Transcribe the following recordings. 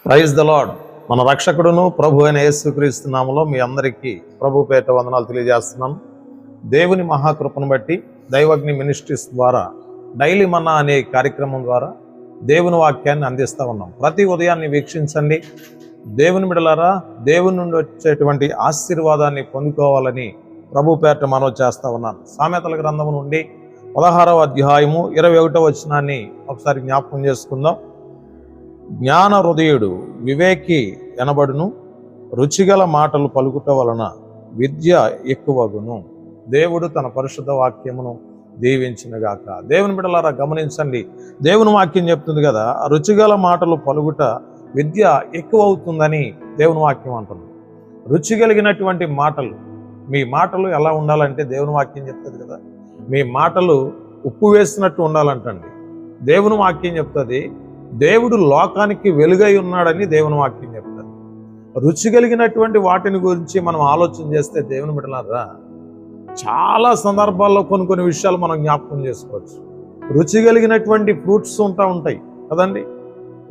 Praise the lord. మన రక్షకుడును ప్రభు అయిన యేసుక్రీస్తు నామములో మీ అందరికీ ప్రభు పేట వందనాలు తెలియజేస్తున్నాను. దేవుని మహాకృపను బట్టి దైవజ్ఞ మినిస్ట్రీస్ ద్వారా డైలీ మన్నా అనే కార్యక్రమం ద్వారా దేవుని వాక్యాన్ని అందిస్తూ ఉన్నాం. ప్రతి ఉదయాన్ని వీక్షించండి. దేవుని బిడ్డలారా, దేవుని నుండి వచ్చేటువంటి ఆశీర్వాదాన్ని పొందుకోవాలని ప్రభు పేట మనవి చేస్తూ ఉన్నాను. సామెతల గ్రంథం నుండి 16వ అధ్యాయము 21వ వచనాన్ని ఒకసారి జ్ఞాపకం చేసుకుందాం. జ్ఞాన హృదయుడు వివేకి ఎనబడును, రుచిగల మాటలు పలుకుట వలన విద్య ఎక్కువగును. దేవుడు తన పరిశుద్ధ వాక్యమును దీవించినగాక. దేవుని బిడ్డలారా గమనించండి, దేవుని వాక్యం చెప్తుంది కదా, రుచిగల మాటలు పలుకుట విద్య ఎక్కువ అవుతుందని దేవుని వాక్యం అంటుంది. రుచి కలిగినటువంటి మాటలు, మీ మాటలు ఎలా ఉండాలంటే దేవుని వాక్యం చెప్తుంది కదా, మీ మాటలు ఉప్పు వేసినట్టు ఉండాలంటండి. దేవుని వాక్యం చెప్తుంది దేవుడు లోకానికి వెలుగై ఉన్నాడని దేవుని వాక్యం చెప్తారు. రుచి కలిగినటువంటి వాటిని గురించి మనం ఆలోచన చేస్తే దేవుని బిడ్డలారా, చాలా సందర్భాల్లో కొన్ని విషయాలు మనం జ్ఞాపకం చేసుకోవచ్చు. రుచి కలిగినటువంటి ఫ్రూట్స్ ఉంటాయి కదండి,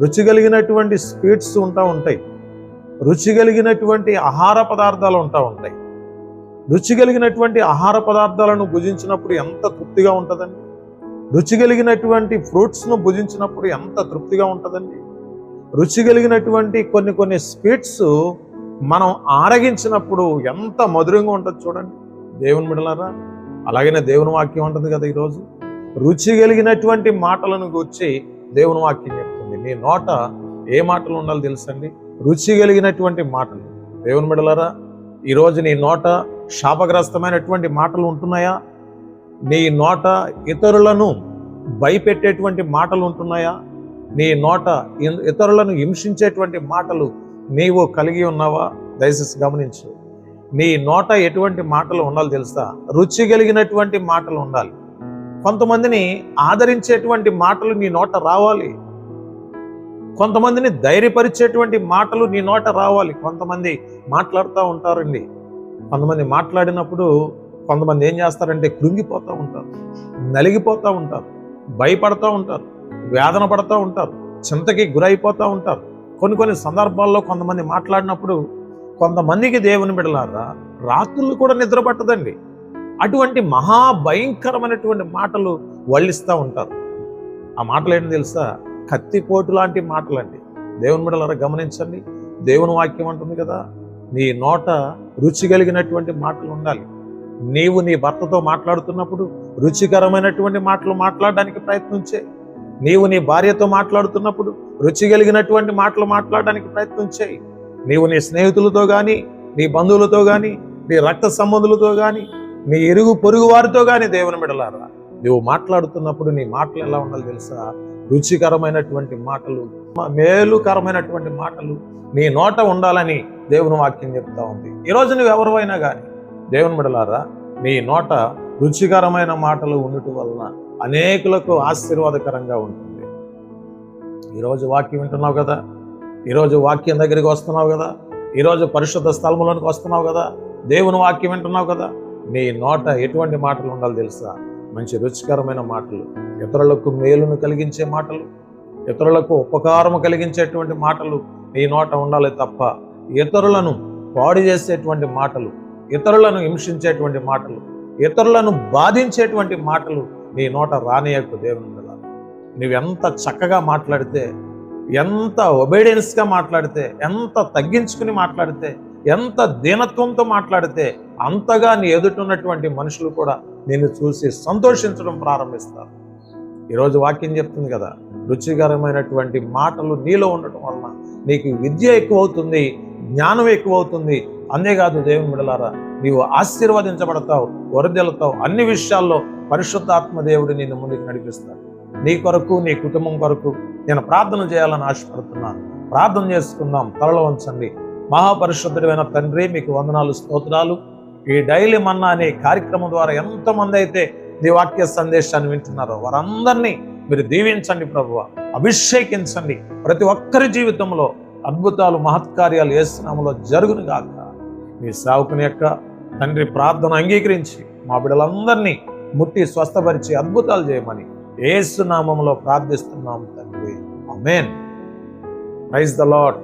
రుచి కలిగినటువంటి స్వీట్స్ ఉంటాయి, రుచి కలిగినటువంటి ఆహార పదార్థాలు ఉంటాయి. రుచి కలిగినటువంటి ఆహార పదార్థాలను భుజించినప్పుడు ఎంత తృప్తిగా ఉంటుందండి. రుచి కలిగినటువంటి ఫ్రూట్స్ను భుజించినప్పుడు ఎంత తృప్తిగా ఉంటుందండి. రుచి కలిగినటువంటి కొన్ని స్వీట్స్ మనం ఆరగించినప్పుడు ఎంత మధురంగా ఉంటుంది చూడండి దేవుని బిడ్డలారా. అలాగనే దేవుని వాక్యం ఉంటుంది కదా, ఈరోజు రుచి కలిగినటువంటి మాటలను గూర్చి దేవుని వాక్యం చెప్తుంది. నీ నోట ఏ మాటలు ఉండాలో తెలుసండి, రుచి కలిగినటువంటి మాటలు. దేవుని బిడ్డలారా, ఈరోజు నీ నోట శాపగ్రస్తమైనటువంటి మాటలు ఉంటున్నాయా? నీ నోట ఇతరులను భయపెట్టేటువంటి మాటలు ఉంటున్నాయా? నీ నోట ఇతరులను హింసించేటువంటి మాటలు నీవు కలిగి ఉన్నావా? దయచేసి గమనించు. నీ నోట ఎటువంటి మాటలు ఉండాలి తెలుసా? రుచి కలిగినటువంటి మాటలు ఉండాలి. కొంతమందిని ఆదరించేటువంటి మాటలు నీ నోట రావాలి. కొంతమందిని ధైర్యపరిచేటువంటి మాటలు నీ నోట రావాలి. కొంతమంది మాట్లాడుతూ ఉంటారండి. కొంతమంది మాట్లాడినప్పుడు కొంతమంది ఏం చేస్తారంటే కృంగిపోతూ ఉంటారు, నలిగిపోతూ ఉంటారు, భయపడుతూ ఉంటారు, వేదన పడుతూ ఉంటారు, చింతకి గురైపోతూ ఉంటారు. కొన్ని సందర్భాల్లో కొంతమంది మాట్లాడినప్పుడు కొంతమందికి దేవుని బిడ్డలారా రాత్రులు కూడా నిద్ర పట్టదండి. అటువంటి మహాభయంకరమైనటువంటి మాటలు వల్లిస్తూ ఉంటారు. ఆ మాటలు ఏంటి తెలుసా? కత్తిపోటు లాంటి మాటలండి. దేవుని బిడ్డలారా గమనించండి, దేవుని వాక్యం అంటుంది కదా, నీ నోట రుచి కలిగినటువంటి మాటలు ఉండాలి. నీవు నీ భర్తతో మాట్లాడుతున్నప్పుడు రుచికరమైనటువంటి మాటలు మాట్లాడడానికి ప్రయత్నం చేయి. నీవు నీ భార్యతో మాట్లాడుతున్నప్పుడు రుచి కలిగినటువంటి మాటలు మాట్లాడడానికి ప్రయత్నం చేయి. నీవు నీ స్నేహితులతో కానీ, నీ బంధువులతో కానీ, నీ రక్త సంబంధులతో కానీ, నీ ఇరుగు పొరుగు వారితో కానీ దేవుని బిడ్డలారా, నువ్వు మాట్లాడుతున్నప్పుడు నీ మాటలు ఎలా ఉండాలి తెలుసా? రుచికరమైనటువంటి మాటలు, మేలుకరమైనటువంటి మాటలు నీ నోట ఉండాలని దేవుని వాక్యం చెప్తా ఉంది. ఈరోజు నువ్వు ఎవరివైనా కానీ దేవుని బిడ్డలారా, నీ నోట రుచికరమైన మాటలు ఉండటం వలన అనేకులకు ఆశీర్వాదకరంగా ఉంటుంది. ఈరోజు వాక్యం వింటున్నావు కదా, ఈరోజు వాక్యం దగ్గరికి వస్తున్నావు కదా, ఈరోజు పరిశుద్ధ స్థలంలోనికి వస్తున్నావు కదా, దేవుని వాక్యం వింటున్నావు కదా, నీ నోట ఎటువంటి మాటలు ఉండాలి తెలుసా? మంచి రుచికరమైన మాటలు, ఇతరులకు మేలును కలిగించే మాటలు, ఇతరులకు ఉపకారము కలిగించేటువంటి మాటలు నీ నోట ఉండాలి తప్ప ఇతరులను పాడు చేసేటువంటి మాటలు, ఇతరులను హింసించేటువంటి మాటలు, ఇతరులను బాధించేటువంటి మాటలు నీ నోట రానియకు. దేవుని బిడ్డలారా, నువ్వెంత చక్కగా మాట్లాడితే, ఎంత ఒబీడియన్స్గా మాట్లాడితే, ఎంత తగ్గించుకుని మాట్లాడితే, ఎంత దీనత్వంతో మాట్లాడితే అంతగా నీ ఎదుటిన్నటువంటి మనుషులు కూడా నిన్ను చూసి సంతోషించడం ప్రారంభిస్తారు. ఈరోజు వాక్యం చెప్తుంది కదా, రుచికరమైనటువంటి మాటలు నీలో ఉండటం వలన నీకు విద్య ఎక్కువ అవుతుంది, జ్ఞానం ఎక్కువ అవుతుంది. అంతేకాదు దేవుని బిడ్డలారా, నీవు ఆశీర్వదించబడతావు, వరదెలుతావు. అన్ని విషయాల్లో పరిశుద్ధాత్మ దేవుడు నిన్ను ముందుకు నడిపిస్తాడు. నీ కొరకు, నీ కుటుంబం కొరకు నేను ప్రార్థన చేయాలని ఆశపడుతున్నాను. ప్రార్థన చేసుకుందాం. తలలో ఉంచండి. మహాపరిశుద్ధుడైన తండ్రి, మీకు వందనాలు, స్తోత్రాలు. ఈ డైలీ మన్నా అనే కార్యక్రమం ద్వారా ఎంతమంది అయితే నీ వాక్య సందేశాన్ని వింటున్నారో వారందరినీ మీరు దీవించండి ప్రభువా, అభిషేకించండి. ప్రతి ఒక్కరి జీవితంలో అద్భుతాలు, మహత్కార్యాలు యేసు నామములో జరుగును గాక. మీ సేవకుని యొక్క తండ్రి ప్రార్థన అంగీకరించి మా బిడ్డలందరినీ ముట్టి స్వస్థపరిచి అద్భుతాలు చేయమని యేసు నామములో ప్రార్థిస్తున్నాము తండ్రి. ఆమేన్. Praise the lord.